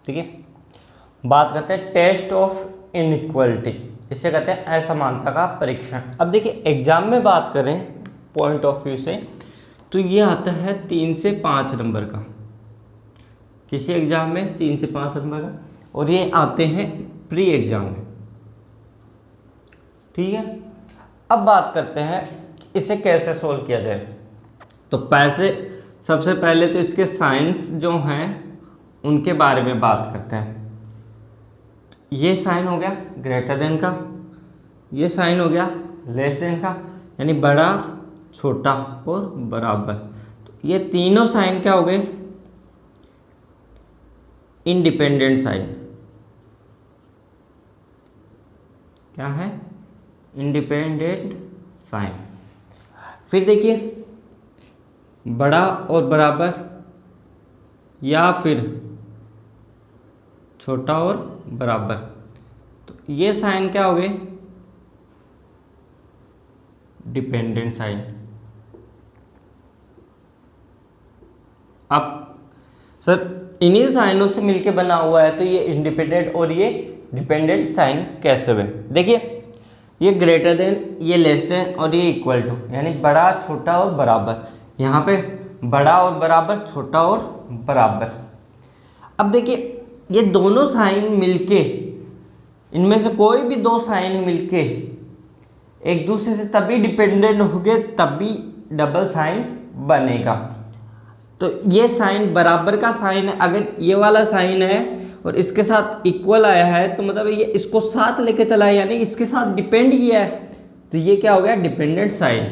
ठीक है। बात करते हैं टेस्ट ऑफ इनइक्वालिटी, इसे कहते हैं असमानता का परीक्षण। अब देखिए एग्जाम में बात करें पॉइंट ऑफ व्यू से, तो ये आता है 3 से 5 नंबर का, किसी एग्जाम में 3 से 5 नंबर का, और ये आते हैं प्री एग्जाम में, ठीक है। अब बात करते हैं इसे कैसे सोल्व किया जाए। तो सबसे पहले तो इसके साइंस जो हैं उनके बारे में बात करते हैं। ये साइन हो गया ग्रेटर देन का, ये साइन हो गया लेस देन का, यानी बड़ा, छोटा और बराबर। तो ये तीनों साइन क्या हो गए, इंडिपेंडेंट साइन। क्या है, इंडिपेंडेंट साइन। फिर देखिए बड़ा और बराबर या फिर छोटा और बराबर, तो ये साइन क्या हो गए, डिपेंडेंट साइन। अब सर इन्हीं साइनों से मिलके बना हुआ है, तो ये इंडिपेंडेंट और ये डिपेंडेंट साइन कैसे हुए। देखिए ये ग्रेटर देन, ये लेस देन और ये इक्वल टू, यानी बड़ा, छोटा और बराबर। यहाँ पे बड़ा और बराबर, छोटा और बराबर। अब देखिए ये दोनों साइन मिलके, इनमें से कोई भी दो साइन मिलके एक दूसरे से तभी डिपेंडेंट होंगे, तभी डबल साइन बनेगा। तो ये साइन बराबर का साइन है, अगर ये वाला साइन है और इसके साथ इक्वल आया है, तो मतलब ये इसको साथ लेके चला है, यानी इसके साथ डिपेंड किया है, तो ये क्या हो गया, डिपेंडेंट साइन,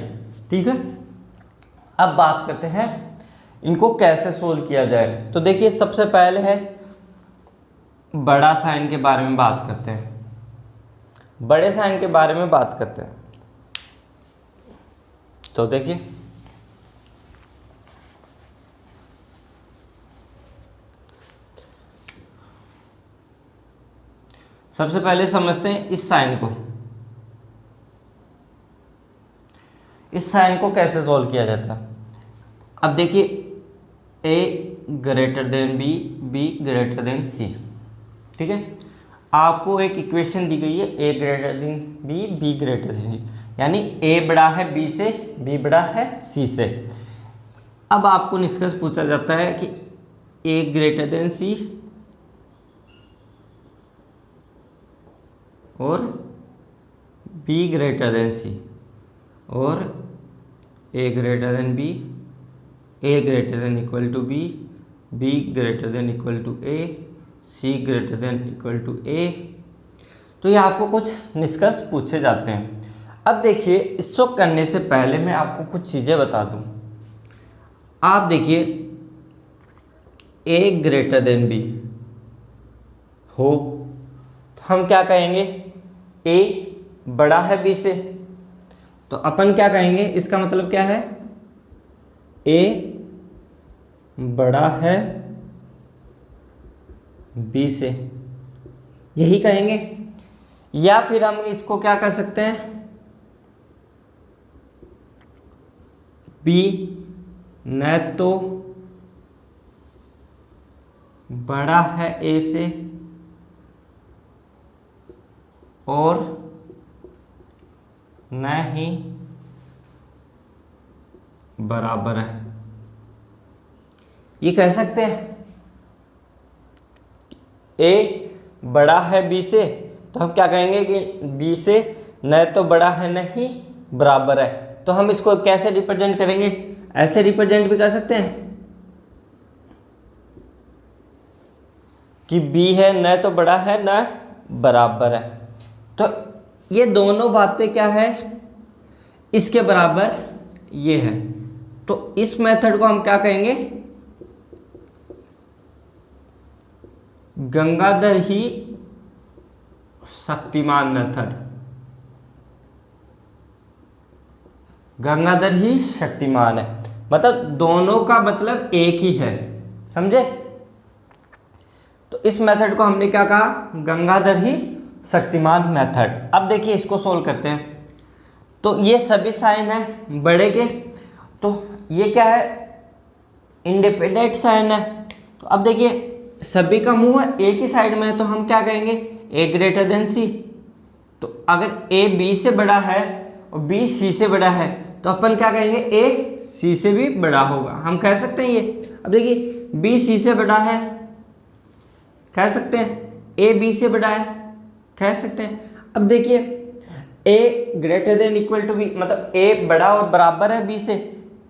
ठीक है। अब बात करते हैं इनको कैसे सोल्व किया जाए। तो देखिए सबसे पहले है बड़ा साइन के बारे में बात करते हैं। बड़े साइन के बारे में बात करते हैं। तो देखिए सबसे पहले समझते हैं इस साइन को। इस साइन को कैसे सॉल्व किया जाता है। अब देखिए A greater than B, B greater than C, ठीक है। आपको एक इक्वेशन दी गई है A greater than B, B greater than C, यानी ए बड़ा है बी से, बी बड़ा है सी से। अब आपको निष्कर्ष पूछा जाता है कि ए ग्रेटर देन सी और बी ग्रेटर देन सी, और A greater than B, A greater than equal to B, B greater than equal to A, C greater than equal to A. तो ये आपको कुछ निष्कर्ष पूछे जाते हैं। अब देखिए इसको करने से पहले मैं आपको कुछ चीज़ें बता दूं। आप देखिए ए ग्रेटर देन बी हो, तो हम क्या कहेंगे, ए बड़ा है बी से, तो अपन क्या कहेंगे, इसका मतलब क्या है, ए बड़ा है बी से, यही कहेंगे। या फिर हम इसको क्या कर सकते हैं, बी न तो बड़ा है ए से और न ही बराबर है, ये कह सकते हैं। ए बड़ा है बी से, तो हम क्या कहेंगे कि बी से न तो बड़ा है न ही बराबर है। तो हम इसको कैसे रिप्रेजेंट करेंगे, ऐसे रिप्रेजेंट भी कर सकते हैं कि बी है न तो बड़ा है न बराबर है। तो ये दोनों बातें क्या है, इसके बराबर ये है। तो इस मेथड को हम क्या कहेंगे, गंगाधर ही शक्तिमान मेथड। गंगाधर ही शक्तिमान है, मतलब दोनों का मतलब एक ही है, समझे। तो इस मेथड को हमने क्या कहा, गंगाधर ही शक्तिमान मेथड। अब देखिए इसको सोल्व करते हैं। तो ये सभी साइन है बड़े के, तो ये क्या है, इंडिपेंडेंट साइन है। तो अब देखिए सभी का मुंह एक ही साइड में है तो हम क्या कहेंगे, ए ग्रेटर देन सी। तो अगर ए बी से बड़ा है और बी सी से बड़ा है तो अपन क्या कहेंगे, ए सी से भी बड़ा होगा, हम कह सकते हैं ये। अब देखिए बी सी से बड़ा है, कह सकते हैं, ए बी से बड़ा है, कह सकते हैं। अब देखिए A greater than equal to B, मतलब ए बड़ा और बराबर है बी से,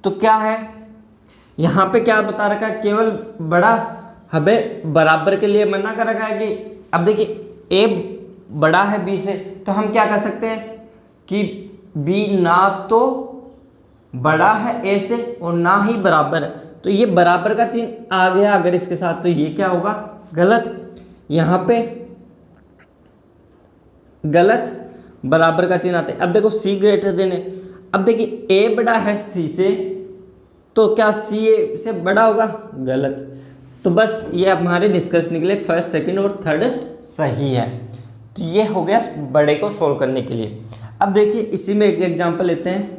तो क्या है यहाँ पे क्या बता रखा है, केवल बड़ा, हमें बराबर के लिए मना कर रखा है कि, अब देखिए ए बड़ा है बी से तो हम क्या कर सकते हैं कि बी ना तो बड़ा है ए से और ना ही बराबर है, तो ये बराबर का चिन्ह आ गया अगर इसके साथ, तो ये क्या होगा, गलत। यहाँ पे गलत, बराबर का चिन्ह आता है। अब देखो सी ग्रेटर देन है, अब देखिए ए बड़ा है सी से तो क्या सी ए से बड़ा होगा, गलत। तो बस ये हमारे डिस्कस निकले, फर्स्ट सेकंड और थर्ड सही है। तो ये हो गया बड़े को सोल्व करने के लिए। अब देखिए इसी में एक एग्जांपल लेते हैं,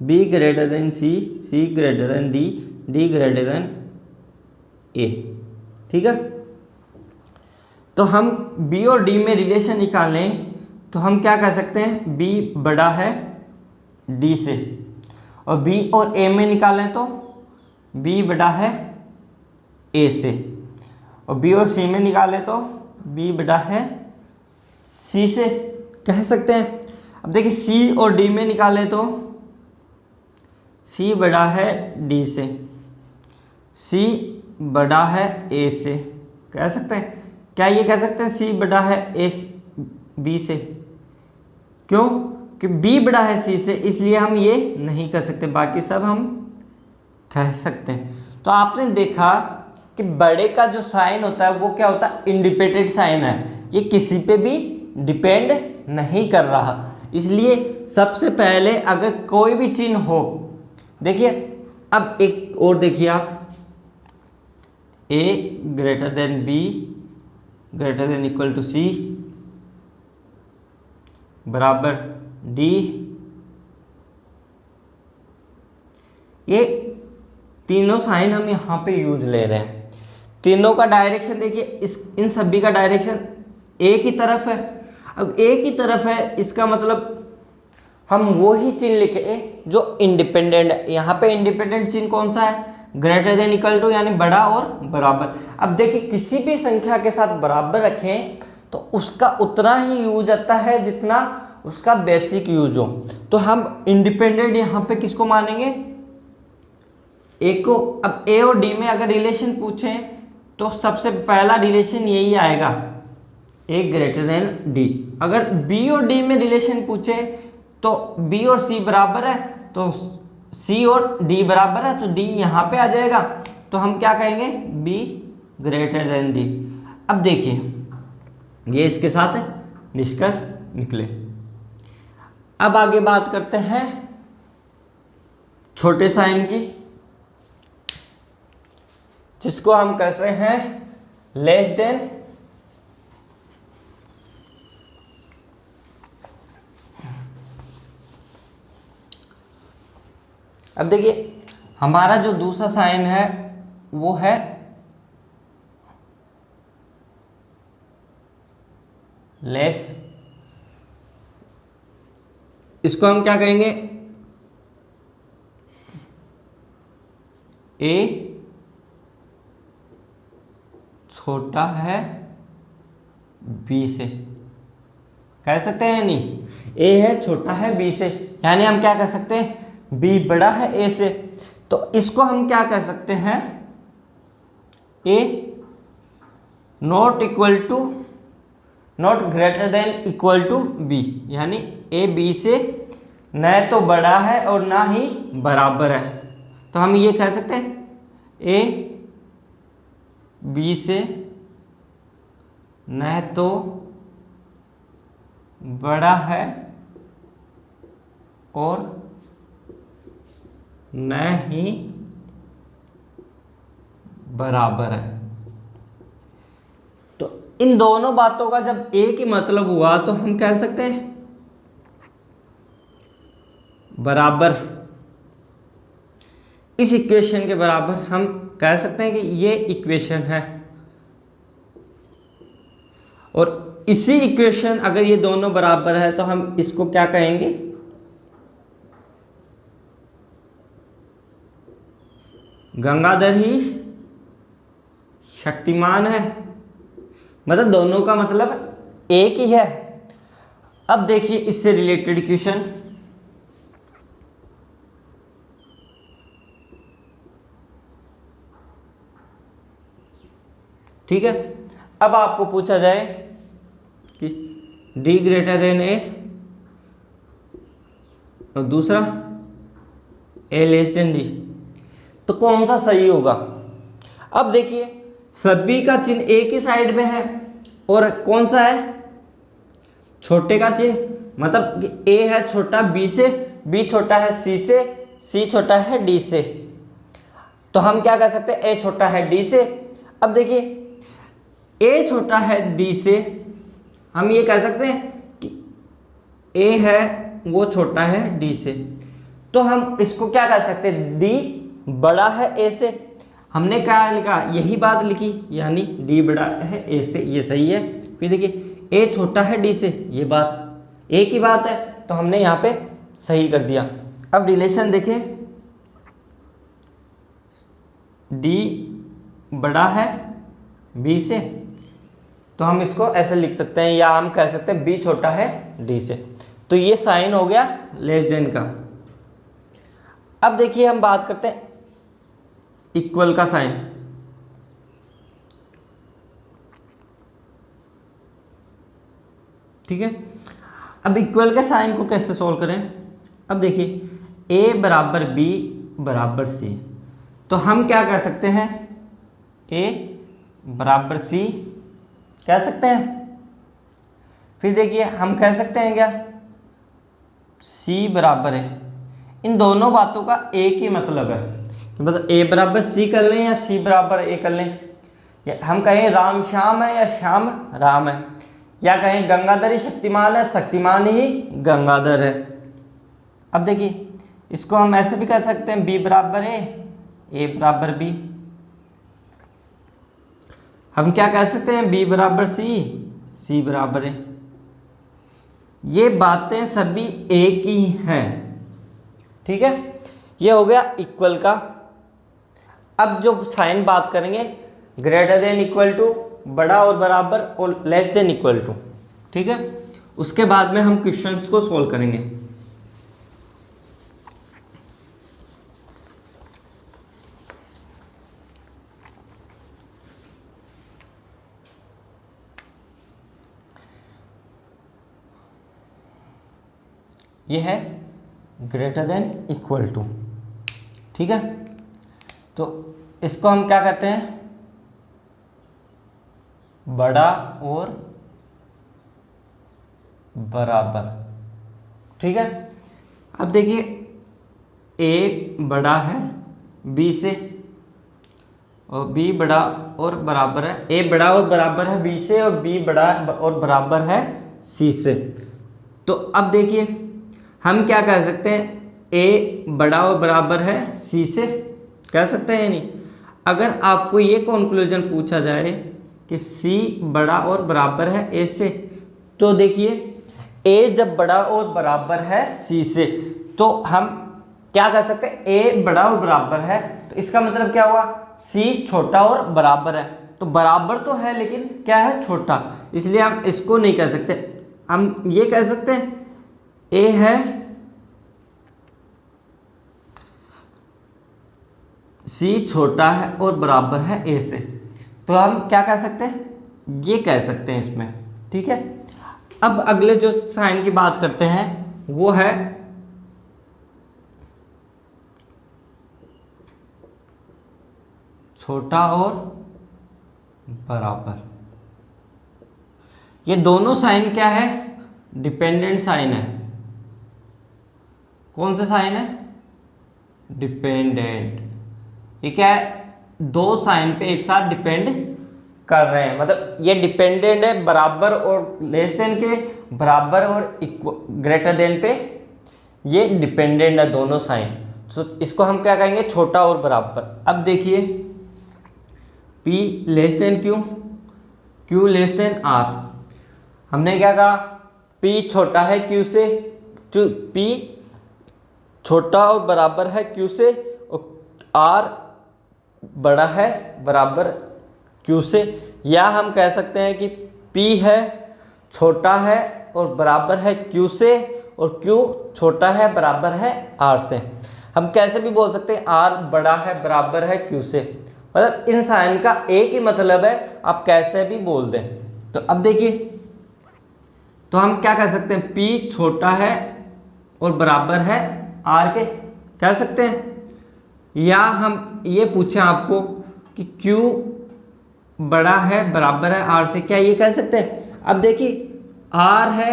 B greater than C, C greater than D, D greater than A, ठीक है। तो हम बी और डी में रिलेशन निकालें तो हम क्या कह सकते हैं, बी बड़ा है डी से, और बी और ए में निकालें तो बी बड़ा है ए से, और बी और सी में निकालें तो बी बड़ा है सी से, कह सकते हैं। अब देखिए सी और डी में निकालें तो सी बड़ा है डी से, सी बड़ा है ए से, कह सकते हैं। क्या ये कह सकते हैं सी बड़ा है ए बी से, क्यों कि बी बड़ा है सी से, इसलिए हम ये नहीं कर सकते, बाकी सब हम कह सकते हैं। तो आपने देखा कि बड़े का जो साइन होता है वो क्या होता है, इंडिपेंडेंट साइन है, ये किसी पे भी डिपेंड नहीं कर रहा। इसलिए सबसे पहले अगर कोई भी चिन्ह हो, देखिए अब एक और देखिए आप, A greater than B greater than equal to C बराबर डी, ये तीनों साइन हम यहाँ पे यूज ले रहे हैं। तीनों का डायरेक्शन देखिए, इन सभी का डायरेक्शन एक ही तरफ है। अब एक ही तरफ है इसका मतलब हम वो ही चिन्ह लिखे जो इंडिपेंडेंट है। यहाँ पे इंडिपेंडेंट चिन्ह कौन सा है, ग्रेटर देन इक्वल टू, यानी बड़ा और बराबर। अब देखिए किसी भी संख्या के साथ बराबर रखें तो उसका उतना ही यूज आता है जितना उसका बेसिक यूज हो। तो हम इंडिपेंडेंट यहाँ पे किसको मानेंगे, ए को। अब ए और डी में अगर रिलेशन पूछें तो सबसे पहला रिलेशन यही आएगा, ए ग्रेटर देन डी। अगर बी और डी में रिलेशन पूछे तो बी और सी बराबर है तो सी और डी बराबर है तो डी यहाँ पे आ जाएगा, तो हम क्या कहेंगे, बी ग्रेटर देन डी। अब देखिए ये इसके साथ निष्कर्ष निकले। अब आगे बात करते हैं छोटे साइन की, जिसको हम कहते हैं लेस देन। अब देखिए हमारा जो दूसरा साइन है वो है लेस, इसको हम क्या कहेंगे, ए छोटा है बी से, कह सकते हैं नहीं, ए है छोटा है बी से, यानी हम क्या कह सकते हैं, बी बड़ा है ए से। तो इसको हम क्या कह सकते हैं, A not equal to, not greater than equal to B, यानी ए बी से न तो बड़ा है और ना ही बराबर है। तो हम ये कह सकते हैं ए बी से न तो बड़ा है और न ही बराबर है। तो इन दोनों बातों का जब एक ही मतलब हुआ तो हम कह सकते हैं बराबर, इस इक्वेशन के बराबर हम कह सकते हैं कि ये इक्वेशन है। और इसी इक्वेशन अगर ये दोनों बराबर है तो हम इसको क्या कहेंगे, गंगाधर ही शक्तिमान है, मतलब दोनों का मतलब एक ही है। अब देखिए इससे रिलेटेड क्वेश्चन, ठीक है। अब आपको पूछा जाए कि D ग्रेटर देन A और दूसरा A लेस देन D, तो कौन सा सही होगा। अब देखिए सभी का चिन्ह एक ही साइड में है और कौन सा है, छोटे का चिन्ह, मतलब कि A है छोटा B से, B छोटा है C से, C छोटा है D से, तो हम क्या कर सकते हैं, A छोटा है D से। अब देखिए A छोटा है D से, हम ये कह सकते हैं कि A है वो छोटा है D से, तो हम इसको क्या कह सकते हैं, D बड़ा है A से। हमने क्या लिखा, यही बात लिखी, यानी D बड़ा है A से, ये सही है। फिर देखिए A छोटा है D से, ये बात एक ही बात है, तो हमने यहाँ पे सही कर दिया। अब रिलेशन देखिए, D बड़ा है B से, तो हम इसको ऐसे लिख सकते हैं, या हम कह सकते हैं B छोटा है D से, तो ये साइन हो गया लेस देन का। अब देखिए हम बात करते हैं इक्वल का साइन, ठीक है। अब इक्वल के साइन को कैसे सॉल्व करें, अब देखिए A बराबर B बराबर C, तो हम क्या कह सकते हैं, A बराबर C कह सकते हैं। फिर देखिए हम कह सकते हैं क्या, C बराबर है, इन दोनों बातों का एक ही मतलब है कि मतलब A बराबर C कर लें या C बराबर A कर लें, या हम कहें राम श्याम है या श्याम राम है, या कहें गंगाधर ही शक्तिमान है, शक्तिमान ही गंगाधर है। अब देखिए इसको हम ऐसे भी कह सकते हैं, B बराबर A बराबर B। हम क्या कह सकते हैं, B बराबर C बराबर A। ये बातें सभी एक ही हैं, ठीक है। ये हो गया इक्वल का। अब जो साइन बात करेंगे, ग्रेटर देन इक्वल टू, बड़ा और बराबर, और लेस देन इक्वल टू, ठीक है। उसके बाद में हम क्वेश्चंस को सोल्व करेंगे। ये है ग्रेटर देन इक्वल टू, ठीक है। तो इसको हम क्या कहते हैं, बड़ा और बराबर, ठीक है। अब देखिए A बड़ा है B से और B बड़ा और बराबर है, A बड़ा और बराबर है B से और B बड़ा और बराबर है C से। तो अब देखिए हम क्या कह सकते हैं, A बड़ा और बराबर है C से, कह सकते हैं नहीं। अगर आपको ये कंक्लूजन पूछा जाए कि C बड़ा और बराबर है A से, तो देखिए A जब बड़ा और बराबर है C से, तो हम क्या कह सकते हैं, A बड़ा और बराबर है, तो इसका मतलब क्या हुआ, C छोटा और बराबर है। तो बराबर तो है लेकिन क्या है, छोटा, इसलिए हम इसको नहीं कह सकते। हम ये कह सकते हैं A है C छोटा है और बराबर है A से, तो हम क्या कह सकते हैं, ये कह सकते हैं इसमें, ठीक है। अब अगले जो साइन की बात करते हैं वो है छोटा और बराबर। ये दोनों साइन क्या है, डिपेंडेंट साइन है। कौन सा साइन है, डिपेंडेंट। ये क्या है, दो साइन पे एक साथ डिपेंड कर रहे हैं, मतलब ये डिपेंडेंट है बराबर और लेस देन के, बराबर और ग्रेटर देन पे ये डिपेंडेंट है दोनों साइन। तो इसको हम क्या कहेंगे, छोटा और बराबर। अब देखिए P less than Q, Q less then R, हमने क्या कहा, P छोटा है Q से, P छोटा और बराबर है Q से, और R बड़ा है बराबर Q से। या हम कह सकते हैं कि P है छोटा है और बराबर है Q से, और Q छोटा है बराबर है R से। हम कैसे भी बोल सकते हैं R बड़ा है बराबर है Q से, मतलब इन साइन का एक ही मतलब है, आप कैसे भी बोल दें। तो अब देखिए, तो हम क्या कह सकते हैं, P छोटा है और बराबर है R के, कह सकते हैं। या हम ये पूछें आपको कि Q बड़ा है बराबर है R से, क्या ये कह सकते हैं। अब देखिए R है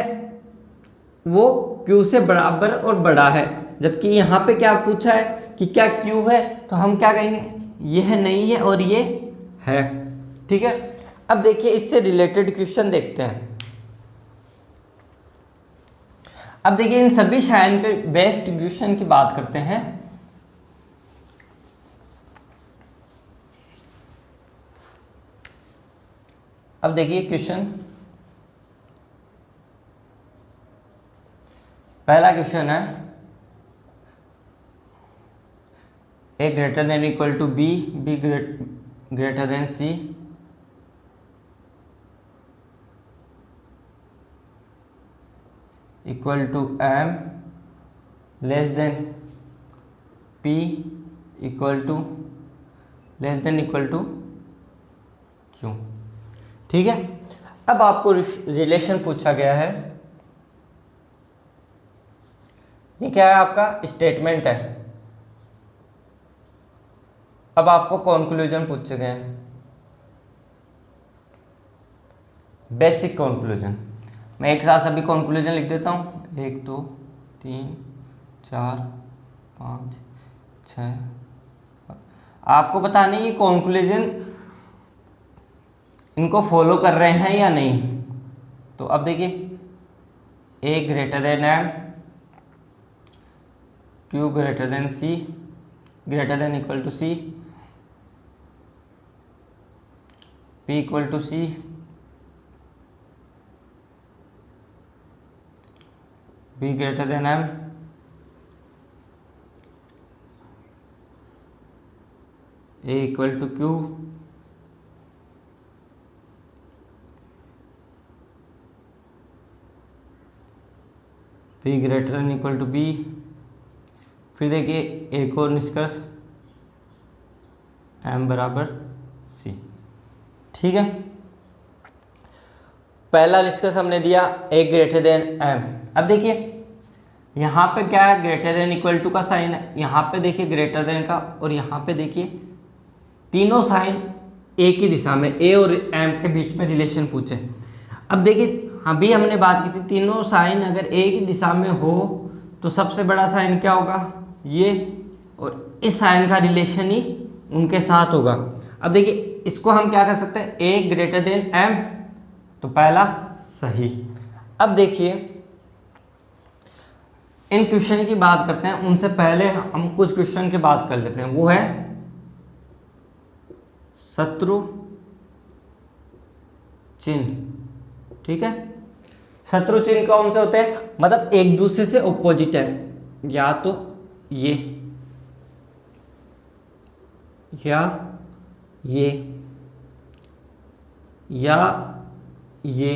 वो Q से बराबर और बड़ा है, जबकि यहाँ पे क्या पूछा है कि क्या Q है, तो हम क्या कहेंगे, यह नहीं है और ये है। ठीक है, अब देखिए इससे रिलेटेड क्वेश्चन देखते हैं। अब देखिए इन सभी साइन पे बेस्ड क्वेश्चन की बात करते हैं। अब देखिए क्वेश्चन, पहला क्वेश्चन है A greater than or equal to B, B greater than C, equal to M, less than P, equal to less than equal to Q। ठीक है, अब आपको रिलेशन पूछा गया है, ये क्या है, आपका स्टेटमेंट है। अब आपको कंक्लूजन पूछे गए हैं, बेसिक कंक्लूजन। मैं एक साथ सभी कंक्लूजन लिख देता हूँ, 1 2 3 4 5 6। आपको बताना ये कंक्लूजन इनको फॉलो कर रहे हैं या नहीं। तो अब देखिए, A greater than M, Q greater than C, greater than equal to C, P equal to C, B greater than M, A equal to Q, P greater than equal to B। फिर देखिए एक और निष्कर्ष, M बराबर C। ठीक है, पहला निष्कर्ष हमने दिया A ग्रेटर देन M। अब देखिए यहाँ पे क्या है, ग्रेटर देन इक्वल टू का साइन है, यहाँ पे देखिए ग्रेटर देन का, और यहाँ पे देखिए तीनों साइन एक ही दिशा में, A और M के बीच में रिलेशन पूछे। अब देखिए अभी हमने बात की थी, तीनों साइन अगर एक ही दिशा में हो तो सबसे बड़ा साइन क्या होगा, ये, और इस साइन का रिलेशन ही उनके साथ होगा। अब देखिए इसको हम क्या कर सकते हैं, A ग्रेटर देन M, तो पहला सही। अब देखिए इन क्वेश्चन की बात करते हैं, उनसे पहले हम कुछ क्वेश्चन की बात कर लेते हैं। वो है शत्रु चिन्ह। ठीक है, शत्रु चिन्ह कौन से होते हैं, मतलब एक दूसरे से ऑपोजिट है, या तो ये या ये या ये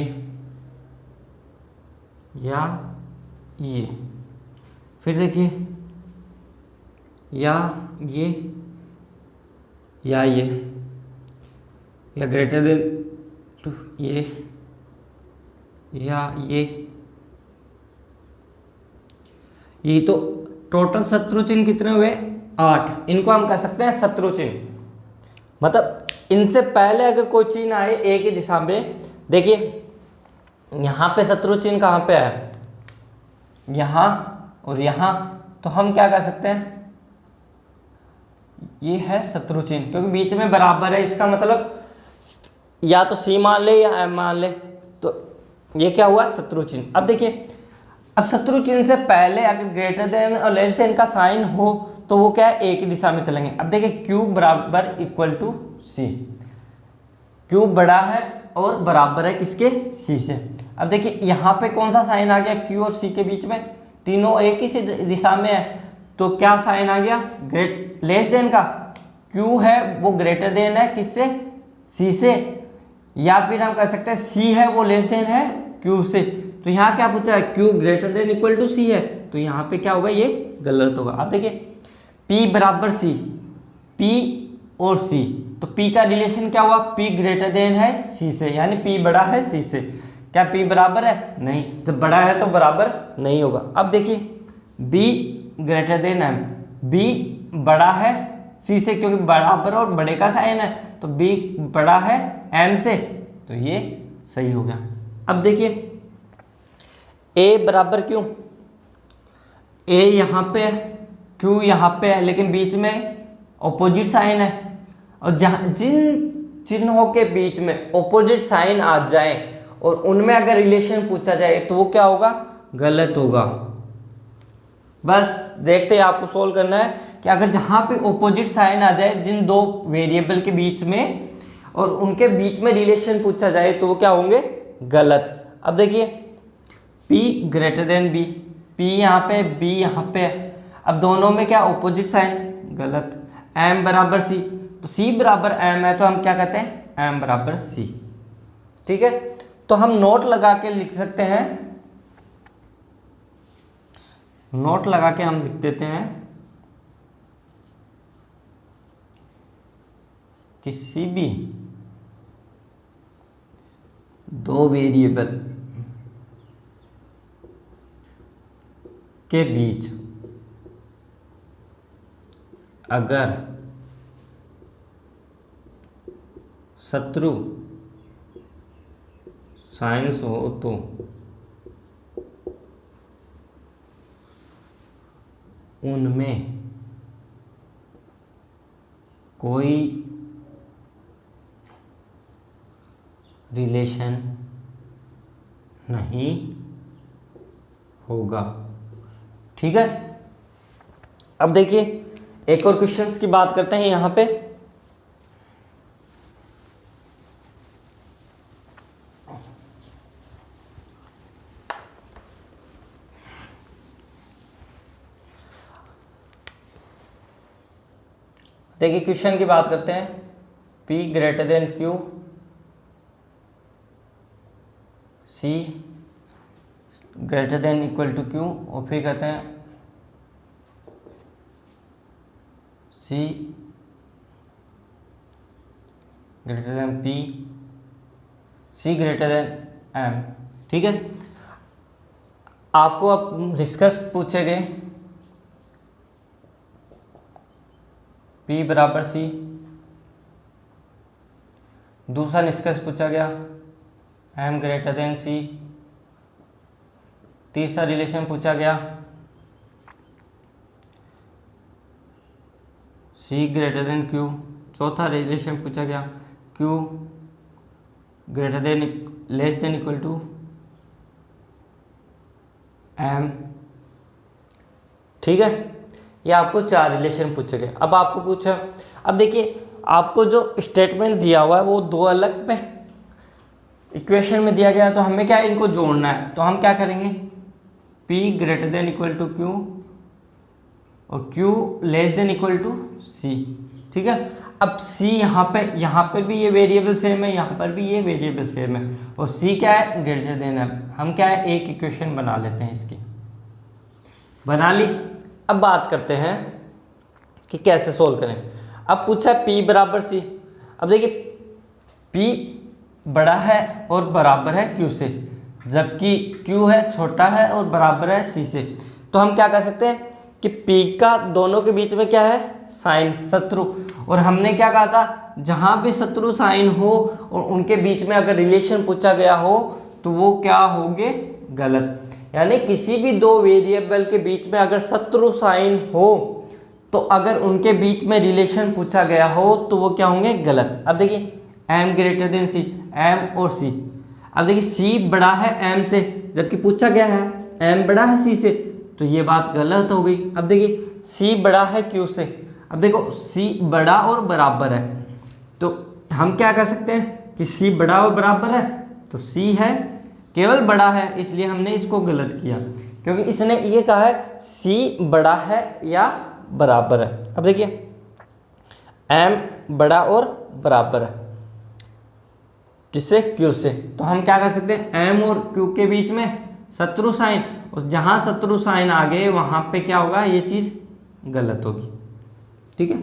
या ये, फिर देखिए या ये या ये, या ग्रेटर देन टू ये या ये तो टोटल शत्रु चिन्ह कितने हुए, 8। इनको हम कह सकते हैं शत्रु चिन्ह। मतलब इनसे पहले अगर कोई चिन्ह आए एक ही दिशा में, देखिए यहाँ पे शत्रु चिन्ह कहाँ पे है, यहाँ और यहाँ, तो हम क्या कह सकते हैं, ये है शत्रु चिन्ह, क्योंकि बीच में बराबर है, इसका मतलब या तो C मान ले या M मान ले, तो ये क्या हुआ, शत्रु चिन्ह। अब देखिए, अब शत्रु चिन्ह से पहले अगर ग्रेटर देन और लेस देन का साइन हो तो वो क्या है, एक ही दिशा में चलेंगे। अब देखिए Q बराबर इक्वल टू C, Q बड़ा है और बराबर है किसके, सी से। अब देखिए यहाँ पे कौन सा साइन आ गया, क्यू और सी के बीच में, तीनों एक ही दिशा में है, तो क्या साइन आ गया, लेस देन का। क्यू है वो ग्रेटर देन है किससे, सी से, या फिर हम कह सकते हैं सी है वो लेस देन है क्यू से। तो यहाँ क्या पूछा है, Q greater than equal to C है, तो यहाँ पे क्या होगा, ये गलत होगा। अब देखिए P बराबर सी, P और C, तो P का रिलेशन क्या हुआ, P ग्रेटर देन है C से, यानी P बड़ा है C से। क्या P बराबर है, नहीं, जब बड़ा है तो बराबर नहीं होगा। अब देखिए B greater than M, B बड़ा है C से क्योंकि बराबर और बड़े का साइन है, तो B बड़ा है M से, तो ये सही हो गया। अब देखिए A बराबर क्यों, A यहाँ पे है, Q यहाँ पे है, लेकिन बीच में ऑपोजिट साइन है, और जहाँ जिन चिन्हों के बीच में ऑपोजिट साइन आ जाए और उनमें अगर रिलेशन पूछा जाए तो वो क्या होगा, गलत होगा। बस देखते हैं, आपको सोल्व करना है कि अगर जहाँ पे ऑपोजिट साइन आ जाए जिन दो वेरिएबल के बीच में और उनके बीच में रिलेशन पूछा जाए तो वो क्या होंगे, गलत। अब देखिए P greater then B, P यहाँ पे B यहाँ पे, अब दोनों में क्या ऑपोजिट साइन, गलत। M बराबर C, तो C बराबर M है, तो हम क्या कहते हैं, M बराबर C, ठीक है। तो हम नोट लगा के लिख सकते हैं, नोट लगा के हम लिख देते हैं, किसी भी दो वेरिएबल के बीच अगर शत्रु साइंस हो तो उनमें कोई रिलेशन नहीं होगा, ठीक है। अब देखिए एक और क्वेश्चंस की बात करते हैं यहाँ पे। देखिए क्वेश्चन की बात करते हैं, P greater than Q, C greater than equal to Q, और फिर कहते हैं C greater than P, C greater than M, ठीक है। आपको अब डिस्कस पूछे गए P बराबर C, दूसरा निष्कर्ष पूछा गया M ग्रेटर देन C, तीसरा रिलेशन पूछा गया C ग्रेटर देन Q, चौथा रिलेशन पूछा गया Q greater than less than equal to M, ठीक है। ये आपको चार रिलेशन पूछे गए। अब आपको पूछा, अब देखिए आपको जो स्टेटमेंट दिया हुआ है वो दो अलग में इक्वेशन में दिया गया है, तो हमें क्या है, इनको जोड़ना है। तो हम क्या करेंगे, P greater than equal to Q और Q less than equal to C, ठीक है। अब C यहाँ पे भी ये वेरिएबल सेम है, यहाँ पर भी ये वेरिएबल सेम है, और C क्या है, ग्रेटर देन है। हम क्या है, एक इक्वेशन बना लेते हैं, इसकी बना ली। अब बात करते हैं कि कैसे सोल्व करें। अब पूछा P बराबर C, अब देखिए P बड़ा है और बराबर है Q से, जबकि Q है छोटा है और बराबर है C से। तो हम क्या कर सकते हैं कि P का दोनों के बीच में क्या है, साइन, शत्रु, और हमने क्या कहा था, जहाँ भी शत्रु साइन हो और उनके बीच में अगर रिलेशन पूछा गया हो तो वो क्या होंगे, गलत। यानी किसी भी दो वेरिएबल के बीच में अगर शत्रु साइन हो तो अगर उनके बीच में रिलेशन पूछा गया हो तो वो क्या होंगे, गलत। अब देखिए M greater than C, M और C, अब देखिए C बड़ा है M से, जबकि पूछा गया है M बड़ा है C से, तो ये बात गलत हो गई। अब देखिए C बड़ा है Q से, अब देखो C बड़ा और बराबर है, तो हम क्या कर सकते हैं कि सी बड़ा और बराबर है, तो सी है, केवल बड़ा है, इसलिए हमने इसको गलत किया, क्योंकि इसने ये कहा है सी बड़ा है या बराबर है। अब देखिए एम बड़ा और बराबर है किससे, क्यू से, तो हम क्या कर सकते हैं, एम और क्यू के बीच में शत्रु साइन, और जहां शत्रु साइन आ गए वहां पे क्या होगा, ये चीज गलत होगी। ठीक है,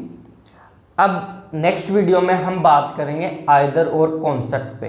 अब नेक्स्ट वीडियो में हम बात करेंगे आइदर और कॉन्सेप्ट पे।